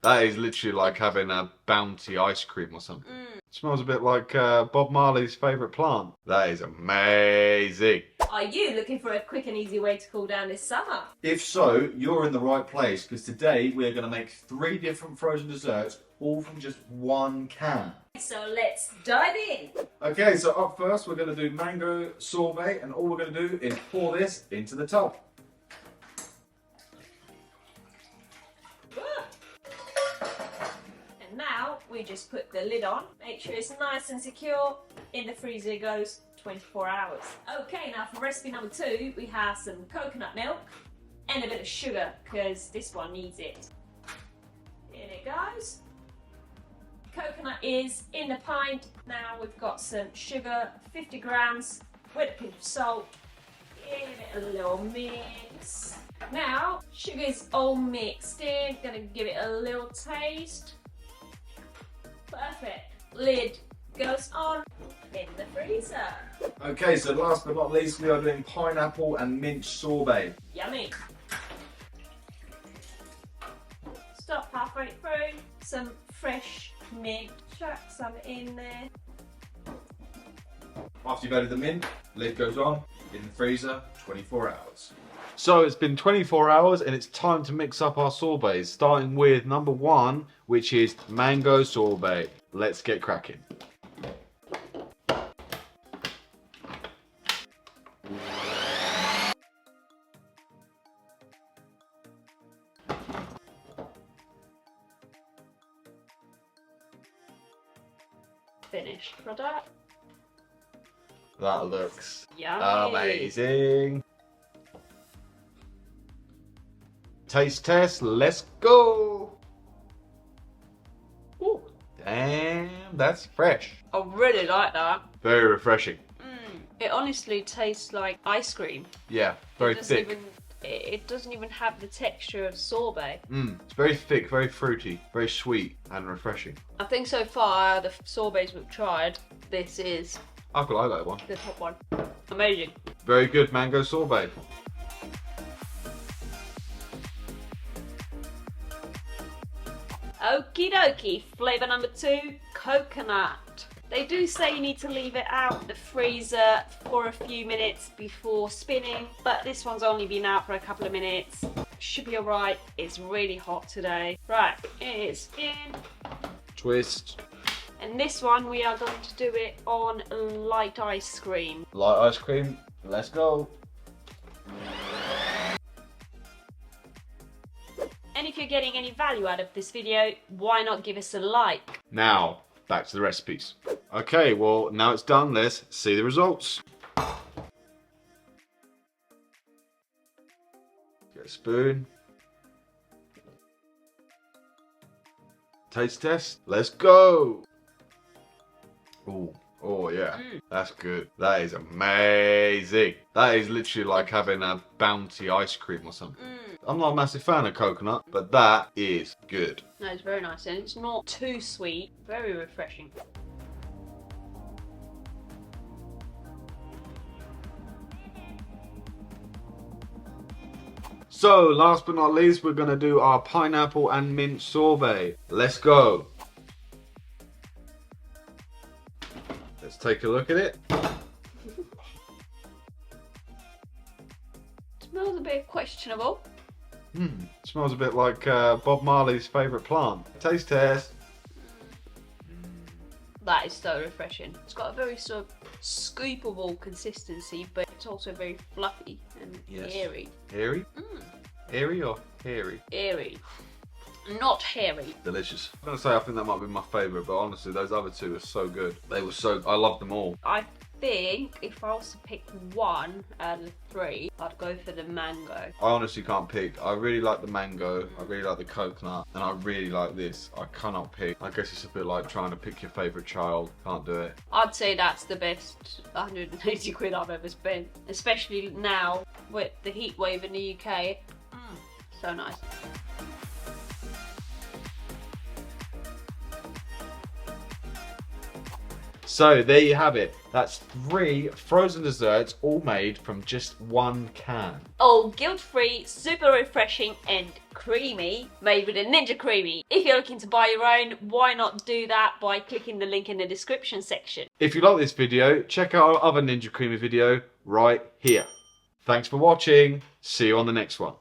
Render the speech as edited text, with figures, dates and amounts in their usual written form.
That is literally like having a Bounty ice cream or something. Smells a bit like Bob Marley's favourite plant. That is amazing. Are you looking for a quick and easy way to cool down this summer? If so, you're in the right place because today we're going to make 3 different frozen desserts, all from just one can. So let's dive in. Okay, so up first we're going to do mango sorbet, and all we're going to do is pour this into the tub. And now we just put the lid on, make sure it's nice and secure. In the freezer it goes 24 hours. Okay, now for recipe number 2, we have some coconut milk and a bit of sugar because this one needs it. In it goes. Coconut is in the pint. Now we've got some sugar, 50 grams, with a pinch of salt. Give it a little mix. Now, sugar is all mixed in. Gonna give it a little taste. Perfect. Lid goes on in the freezer. Okay, so last but not least, we are doing pineapple and mint sorbet. Yummy. Stop halfway through. Some fresh mint. Chuck some in there. After you've added the mint, lid goes on in the freezer, 24 hours. So it's been 24 hours and it's time to mix up our sorbets, starting with number 1, which is mango sorbet. Let's get cracking. Finished product. That looks Yummy. amazing. Taste test, let's go. Ooh, damn, that's fresh. I really like that. Very refreshing. It honestly tastes like ice cream. Yeah, very It doesn't thick. it doesn't even have the texture of sorbet. It's very thick, very fruity, very sweet and refreshing. I think so far the sorbets we've tried, this is I quite like that one. the top one. Amazing. Very good mango sorbet. Okie dokie, flavour number 2, coconut. They do say you need to leave it out the freezer for a few minutes before spinning, but this one's only been out for a couple of minutes. Should be alright, it's really hot today. Right, it is in. Twist. And this one we are going to do it on light ice cream. Light ice cream, let's go. And if you're getting any value out of this video, why not give us a like? Now, back to the recipes. Okay, well, now it's done. Let's see the results. Get a spoon. Taste test. Let's go. Ooh. Oh, yeah. That's good. That is amazing. That is literally like having a Bounty ice cream or something. I'm not a massive fan of coconut, but that is good. No, it's very nice and it's not too sweet. Very refreshing. So, last but not least, we're going to do our pineapple and mint sorbet. Let's go. Let's take a look at it. Smells a bit questionable. Smells a bit like Bob Marley's favourite plant. Taste test. That is so refreshing. It's got a very sort of scoopable consistency, but it's also very fluffy and airy. Hairy? Airy or hairy? Airy. Not hairy. Delicious. I'm going to say I think that might be my favourite, but honestly those other two are so good. They were so... I loved them all. I think if I was to pick one out of the 3, I'd go for the mango. I honestly can't pick. I really like the mango, I really like the coconut, and I really like this. I cannot pick. I guess it's a bit like trying to pick your favourite child. Can't do it. I'd say that's the best 180 quid I've ever spent. Especially now with the heat wave in the UK. So nice. So there you have it. That's 3 frozen desserts all made from just one can. All guilt-free, super refreshing and Creamy made with a Ninja Creamy. If you're looking to buy your own, why not do that by clicking the link in the description section. If you like this video, check out our other Ninja Creamy video right here. Thanks for watching. See you on the next one.